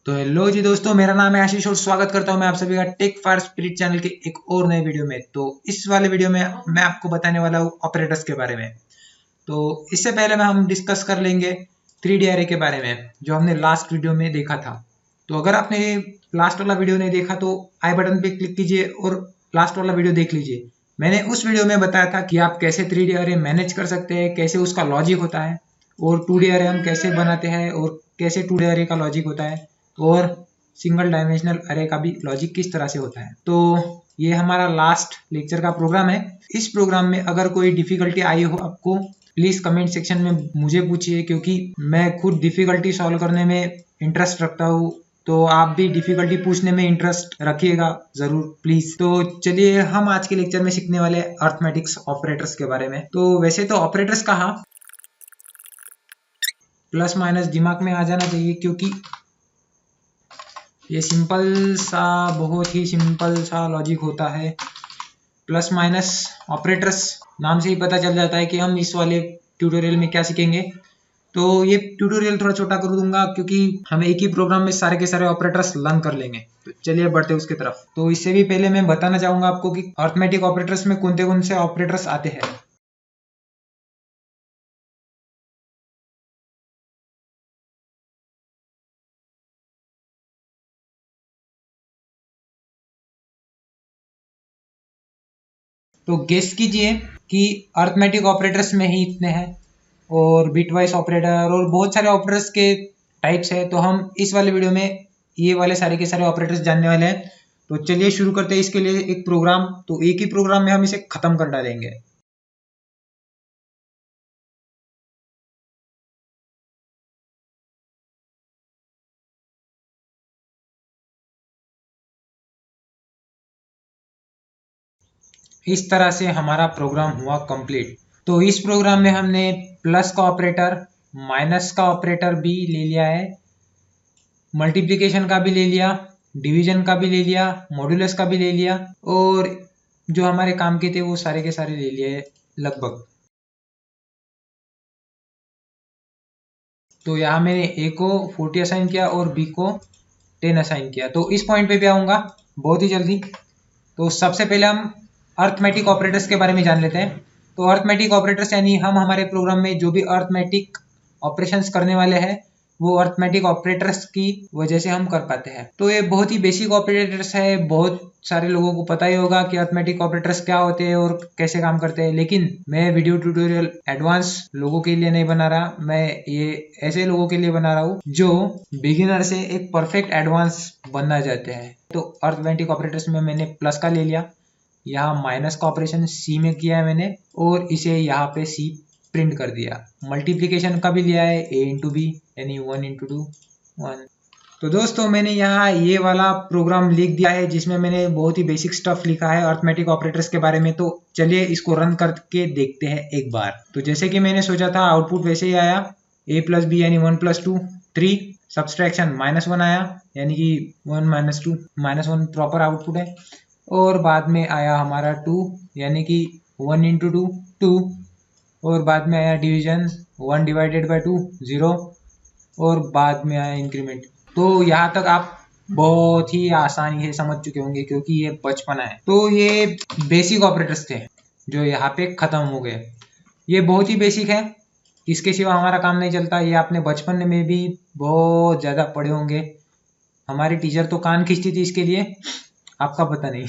तो हेलो जी दोस्तों, मेरा नाम है आशीष और स्वागत करता हूं मैं आप सभी का टेक फॉर स्पिरिट चैनल के एक और नए वीडियो में। तो इस वाले वीडियो में मैं आपको बताने वाला हूं ऑपरेटर्स के बारे में। तो इससे पहले में हम डिस्कस कर लेंगे 3D अरे के बारे में, जो हमने लास्ट वीडियो में देखा था। तो अगर आपने लास्ट वाला वीडियो नहीं देखा तो आई बटन पे क्लिक कीजिए और लास्ट वाला वीडियो देख लीजिए। मैंने उस वीडियो में बताया था कि आप कैसे 3D अरे मैनेज कर सकते हैं, कैसे उसका लॉजिक होता है, और 2D अरे हम कैसे बनाते हैं, और कैसे 2D अरे का लॉजिक होता है, और सिंगल डायमेंशनल अरे का भी लॉजिक किस तरह से होता है। तो ये हमारा लास्ट लेक्चर का प्रोग्राम है। इस प्रोग्राम में अगर कोई डिफिकल्टी आई हो आपको, प्लीज कमेंट सेक्शन में मुझे पूछिए, क्योंकि मैं खुद डिफिकल्टी सॉल्व करने में इंटरेस्ट रखता हूँ। तो आप भी डिफिकल्टी पूछने में इंटरेस्ट रखिएगा जरूर प्लीज। तो चलिए हम आज के लेक्चर में सीखने वाले अर्थमेटिक्स ऑपरेटर्स के बारे में। तो वैसे तो ऑपरेटर्स कहा प्लस माइनस दिमाग में आ जाना चाहिए, क्योंकि ये सिंपल सा, बहुत ही सिंपल सा लॉजिक होता है। प्लस माइनस ऑपरेटर्स नाम से ही पता चल जाता है कि हम इस वाले ट्यूटोरियल में क्या सीखेंगे। तो ये ट्यूटोरियल थोड़ा छोटा कर दूंगा, क्योंकि हम एक ही प्रोग्राम में सारे के सारे ऑपरेटर्स लर्न कर लेंगे। तो चलिए बढ़ते हैं उसकी तरफ। तो इससे भी पहले मैं बताना चाहूंगा आपको कि अर्थमेटिक ऑपरेटर्स में कौन से ऑपरेटर्स आते हैं। तो गेस कीजिए कि अर्थमेटिक ऑपरेटर्स में ही इतने हैं, और बिटवाइज ऑपरेटर और बहुत सारे ऑपरेटर्स के टाइप्स है। तो हम इस वाले वीडियो में ये वाले सारे के सारे ऑपरेटर्स जानने वाले हैं। तो चलिए शुरू करते हैं इसके लिए एक प्रोग्राम। तो एक ही प्रोग्राम में हम इसे खत्म कर डालेंगे। इस तरह से हमारा प्रोग्राम हुआ कंप्लीट। तो इस प्रोग्राम में हमने प्लस का ऑपरेटर, माइनस का ऑपरेटर भी ले लिया है, मल्टीप्लिकेशन का भी ले लिया, डिवीजन का भी ले लिया, मॉड्यूलस का भी ले लिया, और जो हमारे काम के थे वो सारे के सारे ले लिए लगभग। तो यहाँ मैंने ए को 40 असाइन किया और बी को 10 असाइन किया। तो इस पॉइंट पे भी आऊंगा बहुत ही जल्दी। तो सबसे पहले हम अर्थमेटिक ऑपरेटर्स के बारे में जान लेते हैं। तो अर्थमेटिक ऑपरेटर्स यानी हम हमारे प्रोग्राम में जो भी अर्थमेटिक ऑपरेशंस करने वाले हैं वो अर्थमेटिक ऑपरेटर्स की वजह से हम कर पाते हैं। तो ये बहुत ही बेसिक ऑपरेटर्स है, बहुत सारे लोगों को पता ही होगा कि अर्थमेटिक ऑपरेटर्स क्या होते हैं और कैसे काम करते हैं। लेकिन मैं वीडियो ट्यूटोरियल एडवांस लोगों के लिए नहीं बना रहा, मैं ये ऐसे लोगों के लिए बना रहा हूँ जो बिगिनर से एक परफेक्ट एडवांस बनना चाहते हैं। तो अर्थमेटिक ऑपरेटर्स में मैंने प्लस का ले लिया, यहाँ माइनस का ऑपरेशन सी में किया है मैंने, और इसे यहाँ पे सी प्रिंट कर दिया। मल्टीप्लिकेशन का भी लिया है ए इंटू बी, यानी 1 इंटू 2 1। तो दोस्तों मैंने यहाँ ये वाला प्रोग्राम लिख दिया है, जिसमें मैंने बहुत ही बेसिक स्टफ लिखा है अर्थमेटिक ऑपरेटर्स के बारे में। तो चलिए इसको रन करके देखते हैं एक बार। तो जैसे कि मैंने सोचा था आउटपुट वैसे ही आया, ए प्लस बी यानी 1 प्लस 2 3, सब्सट्रैक्शन -1 आया, यानी कि 1 माइनस 2 -1 प्रॉपर आउटपुट है। और बाद में आया हमारा 2, यानी कि 1 इंटू 2 2, और बाद में आया डिवीजन 1 डिवाइडेड बाई 2 0, और बाद में आया इंक्रीमेंट। तो यहाँ तक आप बहुत ही आसानी से समझ चुके होंगे, क्योंकि ये बचपना है। तो ये बेसिक ऑपरेटर्स थे जो यहाँ पे खत्म हो गए। ये बहुत ही बेसिक है, इसके सिवा हमारा काम नहीं चलता। ये आपने बचपन में भी बहुत ज़्यादा पढ़े होंगे, हमारी टीचर तो कान खींचती थी इसके लिए, आपका पता नहीं।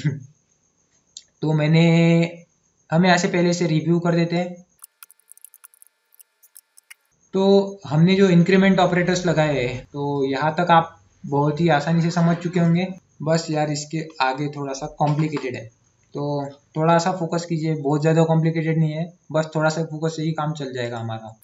तो हम यहाँ से पहले से रिव्यू कर देते हैं। तो हमने जो इंक्रीमेंट ऑपरेटर्स लगाए हैं, तो यहाँ तक आप बहुत ही आसानी से समझ चुके होंगे। बस यार इसके आगे थोड़ा सा कॉम्प्लिकेटेड है, तो थोड़ा सा फोकस कीजिए। बहुत ज़्यादा कॉम्प्लिकेटेड नहीं है, बस थोड़ा सा फोकस से ही काम चल जाएगा हमारा।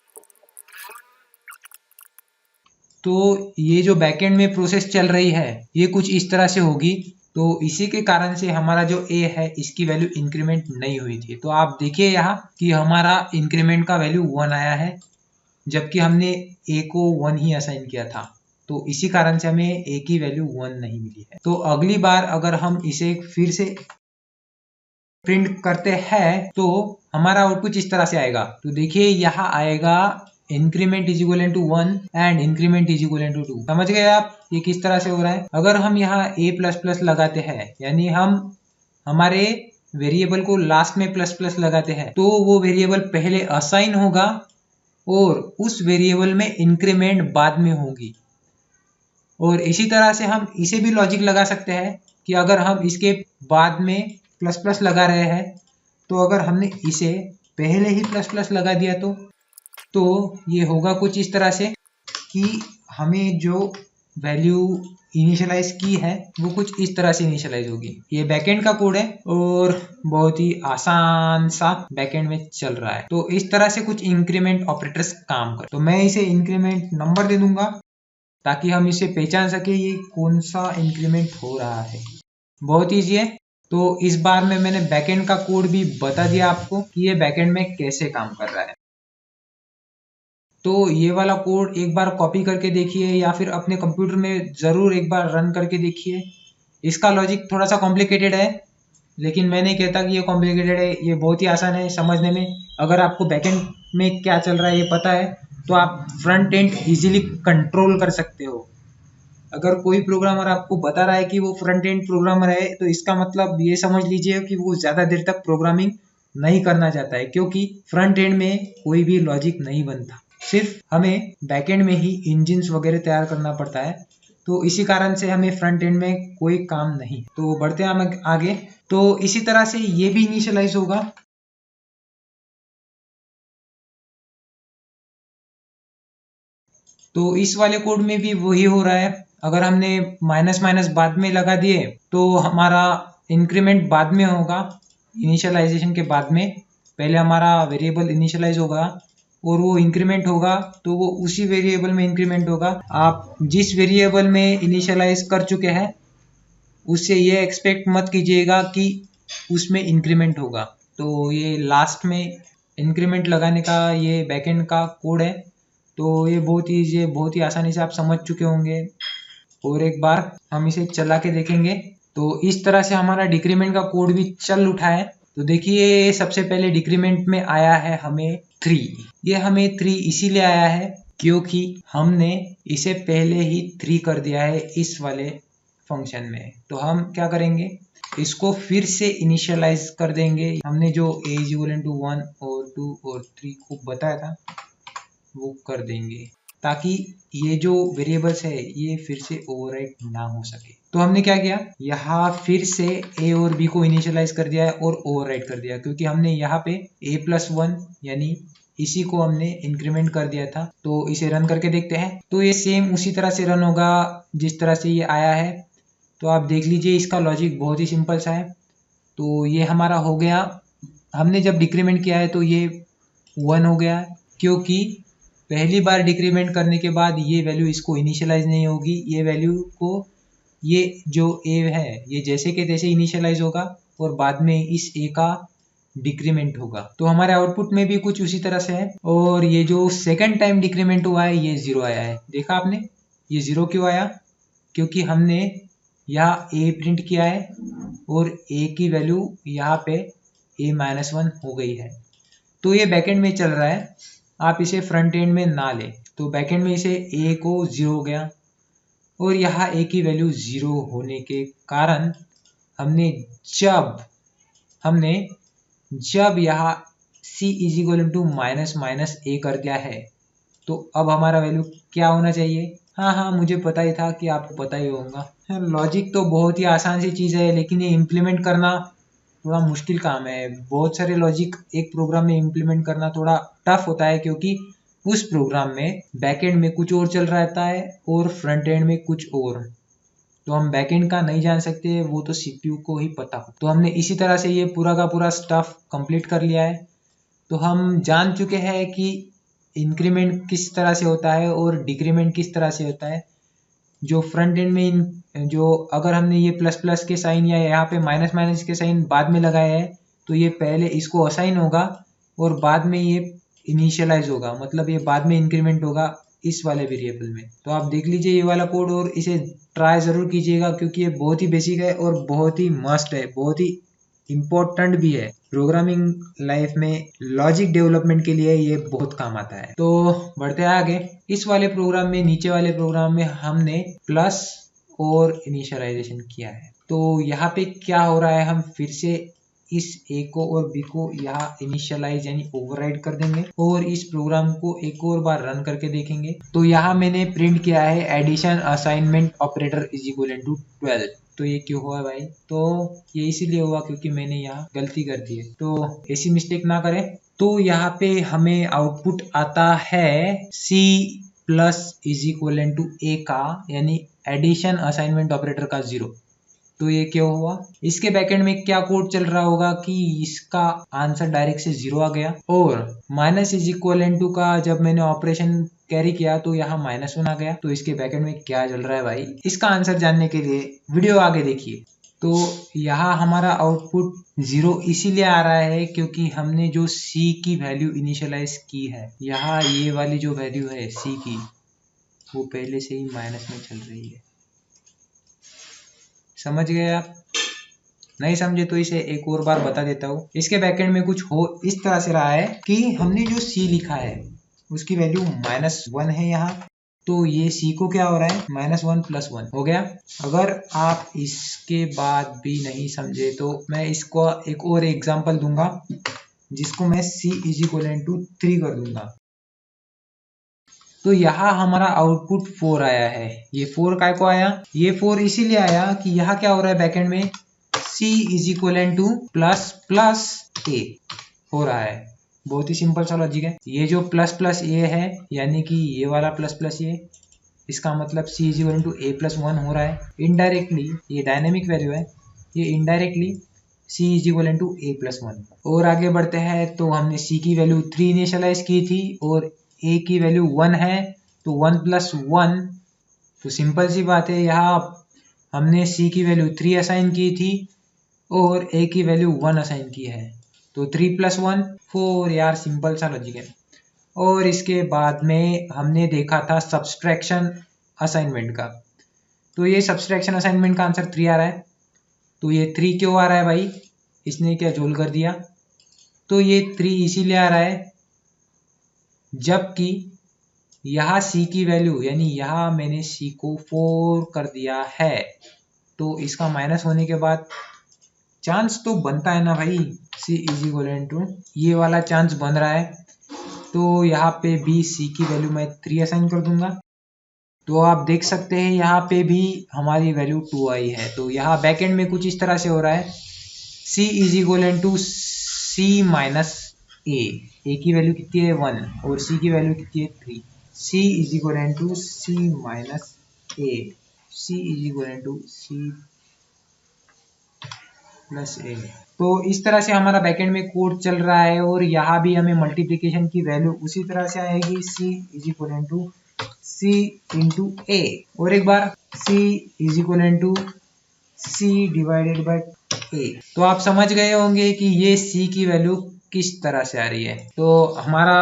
तो ये जो बैकएंड में प्रोसेस चल रही है ये कुछ इस तरह से होगी। तो इसी के कारण से हमारा जो ए है इसकी वैल्यू इंक्रीमेंट नहीं हुई थी। तो आप देखिए यहाँ कि हमारा इंक्रीमेंट का वैल्यू 1 आया है, जबकि हमने ए को 1 ही असाइन किया था। तो इसी कारण से हमें ए की वैल्यू 1 नहीं मिली है। तो अगली बार अगर हम इसे फिर से प्रिंट करते हैं तो हमारा आउटपुट इस तरह से आएगा। तो देखिए यहाँ आएगा increment is equal to 1 and increment is equal to 2। समझ गए आप? ये किस तरह से हो रहा है, अगर हम यहाँ a प्लस प्लस लगाते हैं, यानी हम हमारे वेरिएबल को लास्ट में प्लस प्लस लगाते हैं, तो वो वेरिएबल पहले असाइन होगा और उस वेरिएबल में इंक्रीमेंट बाद में होगी। और इसी तरह से हम इसे भी लॉजिक लगा सकते हैं कि अगर हम इसके बाद में प्लस प्लस लगा रहे हैं, तो अगर हमने इसे पहले ही प्लस प्लस लगा दिया तो ये होगा कुछ इस तरह से कि हमें जो वैल्यू इनिशियलाइज की है वो कुछ इस तरह से इनिशियलाइज होगी। ये बैकएंड का कोड है और बहुत ही आसान सा बैकएंड में चल रहा है। तो इस तरह से कुछ इंक्रीमेंट ऑपरेटर्स काम कर, तो मैं इसे इंक्रीमेंट नंबर दे दूंगा ताकि हम इसे पहचान सके ये कौन सा इंक्रीमेंट हो रहा है। बहुत ईजी है। तो इस बार में मैंने बैकएंड का कोड भी बता दिया आपको कि ये बैकएंड में कैसे काम कर रहा है। तो ये वाला कोड एक बार कॉपी करके देखिए या फिर अपने कंप्यूटर में ज़रूर एक बार रन करके देखिए। इसका लॉजिक थोड़ा सा कॉम्प्लिकेटेड है, लेकिन मैं नहीं कहता कि ये कॉम्प्लिकेटेड है, ये बहुत ही आसान है समझने में। अगर आपको बैकएंड में क्या चल रहा है ये पता है तो आप फ्रंट एंड इजीली कंट्रोल कर सकते हो। अगर कोई प्रोग्रामर आपको बता रहा है कि वो फ्रंट एंड प्रोग्रामर है, तो इसका मतलब ये समझ लीजिए कि वो ज़्यादा देर तक प्रोग्रामिंग नहीं करना चाहता है, क्योंकि फ्रंट एंड में कोई भी लॉजिक नहीं बनता, सिर्फ हमें बैकएंड में ही इंजिन्स वगैरह तैयार करना पड़ता है। तो इसी कारण से हमें फ्रंट एंड में कोई काम नहीं। तो बढ़ते हैं हम आगे। तो इसी तरह से ये भी इनिशियलाइज होगा। तो इस वाले कोड में भी वही हो रहा है। अगर हमने माइनस माइनस बाद में लगा दिए तो हमारा इंक्रीमेंट बाद में होगा, इनिशियलाइजेशन के बाद में। पहले हमारा वेरिएबल इनिशियलाइज होगा और वो इंक्रीमेंट होगा, तो वो उसी वेरिएबल में इंक्रीमेंट होगा। आप जिस वेरिएबल में इनिशियलाइज कर चुके हैं उससे ये एक्सपेक्ट मत कीजिएगा कि उसमें इंक्रीमेंट होगा। तो ये लास्ट में इंक्रीमेंट लगाने का ये बैकएंड का कोड है। तो ये बहुत ही बहुत ही आसानी से आप समझ चुके होंगे। और एक बार हम इसे चला के देखेंगे। तो इस तरह से हमारा डिक्रीमेंट का कोड भी चल उठा है। तो देखिए सबसे पहले डिक्रीमेंट में आया है हमें 3। ये हमें 3 इसीलिए आया है क्योंकि हमने इसे पहले ही 3 कर दिया है इस वाले फंक्शन में। तो हम क्या करेंगे, इसको फिर से इनिशियलाइज कर देंगे। हमने जो a = 1 और 2 और 3 को बताया था वो कर देंगे ताकि ये जो वेरिएबल्स है ये फिर से ओवरराइट ना हो सके। तो हमने क्या किया, यहाँ फिर से a और b को इनिशियलाइज कर दिया है और ओवरराइट कर दिया, क्योंकि हमने यहाँ पे a+1 यानी इसी को हमने इंक्रीमेंट कर दिया था। तो इसे रन करके देखते हैं। तो ये सेम उसी तरह से रन होगा जिस तरह से ये आया है। तो आप देख लीजिए इसका लॉजिक बहुत ही सिंपल सा है। तो ये हमारा हो गया। हमने जब डिक्रीमेंट किया है तो ये 1 हो गया, क्योंकि पहली बार डिक्रीमेंट करने के बाद ये वैल्यू इसको इनिशियलाइज नहीं होगी। ये वैल्यू को ये जो a है ये जैसे के तैसे इनिशियलाइज होगा और बाद में इस a का डिक्रीमेंट होगा। तो हमारे आउटपुट में भी कुछ उसी तरह से है। और ये जो सेकंड टाइम डिक्रीमेंट हुआ है ये 0 आया है। देखा आपने, ये 0 क्यों आया, क्योंकि हमने यहाँ a प्रिंट किया है और a की वैल्यू यहाँ पे a-1 हो गई है। तो ये बैकएंड में चल रहा है, आप इसे फ्रंट एंड में ना लें। तो बैकएंड में इसे a को 0 हो गया और यहाँ a की वैल्यू 0 होने के कारण हमने जब यहाँ c = -a कर दिया है तो अब हमारा वैल्यू क्या होना चाहिए। हाँ मुझे पता ही था कि आपको पता ही होगा। लॉजिक तो बहुत ही आसान सी चीज़ है, लेकिन ये इम्प्लीमेंट करना थोड़ा मुश्किल काम है। बहुत सारे लॉजिक एक प्रोग्राम में इम्प्लीमेंट करना थोड़ा टफ होता है, क्योंकि उस प्रोग्राम में बैकएंड में कुछ और चल रहता है और फ्रंट एंड में कुछ और। तो हम बैकएंड का नहीं जान सकते, वो तो सीपीयू को ही पता हो। तो हमने इसी तरह से ये पूरा का पूरा स्टफ कंप्लीट कर लिया है। तो हम जान चुके हैं कि इंक्रीमेंट किस तरह से होता है और डिक्रीमेंट किस तरह से होता है। जो फ्रंट एंड में जो अगर हमने ये प्लस प्लस के साइन या यहाँ पे माइनस माइनस के साइन बाद में लगाया है तो ये पहले इसको असाइन होगा और बाद में ये इनिशियलाइज होगा, मतलब ये बाद में इंक्रीमेंट होगा इस वाले वेरिएबल में। तो आप देख लीजिए ये वाला कोड और इसे ट्राई ज़रूर कीजिएगा, क्योंकि ये बहुत ही बेसिक है और बहुत ही मस्ट है, बहुत ही इम्पोर्टेंट भी है। प्रोग्रामिंग लाइफ में लॉजिक डेवलपमेंट के लिए ये बहुत काम आता है। तो बढ़ते हैं आगे। इस वाले प्रोग्राम में, नीचे वाले प्रोग्राम में हमने प्लस और इनिशियलाइजेशन किया है। तो यहाँ पे क्या हो रहा है, हम फिर से इस ए को और बी को यहाँ इनिशियलाइज यानी ओवरराइड कर देंगे और इस प्रोग्राम को एक और बार रन करके देखेंगे। तो यहाँ मैंने प्रिंट किया है addition assignment operator is equal to 12। तो ये क्यों हुआ भाई? तो ये इसीलिए हुआ क्योंकि मैंने यहाँ गलती कर दी है, तो ऐसी मिस्टेक ना करें। तो यहाँ पे हमें आउटपुट आता है C plus is equal to A का, यानी एडिशन असाइनमेंट ऑपरेटर का 0। तो ये क्यों हुआ? इसके बैकएंड में क्या कोड चल रहा होगा कि इसका आंसर डायरेक्ट से 0 आ गया, और माइनस इज इक्वल टू का जब मैंने ऑपरेशन कैरी किया तो यहाँ -1 आ गया। तो इसके बैकएंड में क्या चल रहा है भाई, इसका आंसर जानने के लिए वीडियो आगे देखिए। तो यहाँ हमारा आउटपुट 0 इसीलिए आ रहा है क्योंकि हमने जो C की वैल्यू इनिशियलाइज की है, यहाँ ये वाली जो वैल्यू है C की, वो पहले से ही माइनस में चल रही है। समझ गए आप? नहीं समझे तो इसे एक और बार बता देता हूँ। इसके बैकएंड में कुछ हो इस तरह से रहा है कि हमने जो C लिखा है उसकी वैल्यू -1 है यहाँ, तो ये C को क्या हो रहा है, -1 + 1 हो गया। अगर आप इसके बाद भी नहीं समझे तो मैं इसको एक और एग्जांपल दूंगा जिसको मैं C = 3 कर दूंगा। तो यहाँ हमारा आउटपुट 4 आया है। ये 4 काय को आया? ये 4 इसीलिए आया कि यहाँ क्या हो रहा है बैकएंड में, C = ++A हो रहा है। बहुत ही सिंपल सा लॉजिक है। ये जो ++A है यानी कि ये वाला ++A, इसका मतलब C = A+1 हो रहा है। इनडायरेक्टली ये डायनेमिक वैल्यू है, ये इनडायरेक्टली C = A+1। और आगे बढ़ते हैं। तो हमने C की वैल्यू 3 इनिशियलाइज की थी और A की वैल्यू 1 है, तो 1 + 1, तो सिंपल सी बात है, यहाँ हमने C की वैल्यू 3 असाइन की थी और A की वैल्यू 1 असाइन की है, तो 3 + 1 4। यार सिंपल सा लॉजिक है। और इसके बाद में हमने देखा था सब्सट्रैक्शन असाइनमेंट का। तो ये सब्सट्रैक्शन असाइनमेंट का आंसर 3 आ रहा है। तो ये 3 क्यों आ रहा है भाई? इसने क्या जोल कर दिया? तो ये 3 इसीलिए आ रहा है जबकि यहाँ C की वैल्यू, यानी यहाँ मैंने C को 4 कर दिया है, तो इसका माइनस होने के बाद चांस तो बनता है ना भाई, C = ये वाला चांस बन रहा है। तो यहाँ पे भी C की वैल्यू मैं 3 असाइन कर दूंगा। तो आप देख सकते हैं यहाँ पे भी हमारी वैल्यू 2 आई है। तो यहाँ बैकएंड में कुछ इस तरह से हो रहा है, C = C - A की वैल्यू कितनी है 1 और C की वैल्यू कितनी है 3। C = C - A, C = C + A। तो इस तरह से हमारा बैकएंड में कोड चल रहा है और यहाँ भी हमें मल्टीप्लिकेशन की वैल्यू उसी तरह से आएगी, C = C × A। और एक बार C = C/A। तो आप समझ गए होंगे कि ये C की वैल्यू किस तरह से आ रही है। तो हमारा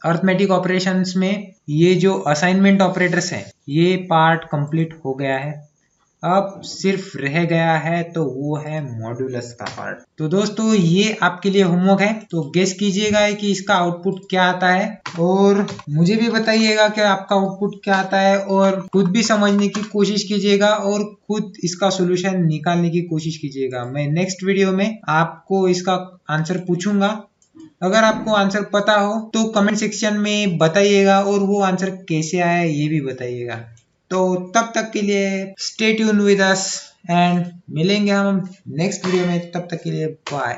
अर्थमेटिक ऑपरेशंस में ये जो असाइनमेंट ऑपरेटर्स हैं, ये पार्ट कंप्लीट हो गया है। अब सिर्फ रह गया है तो वो है मॉड्यूलस का पार्ट। तो दोस्तों ये आपके लिए होमवर्क है, तो गेस कीजिएगा कि इसका आउटपुट क्या आता है और मुझे भी बताइएगा कि आपका आउटपुट क्या आता है, और खुद भी समझने की कोशिश कीजिएगा और खुद इसका सॉल्यूशन निकालने की कोशिश कीजिएगा। मैं नेक्स्ट वीडियो में आपको इसका आंसर पूछूंगा। अगर आपको आंसर पता हो तो कमेंट सेक्शन में बताइएगा और वो आंसर कैसे आया ये भी बताइएगा। तो तब तक के लिए stay tune with us and मिलेंगे हम नेक्स्ट वीडियो में। तब तक के लिए बाय।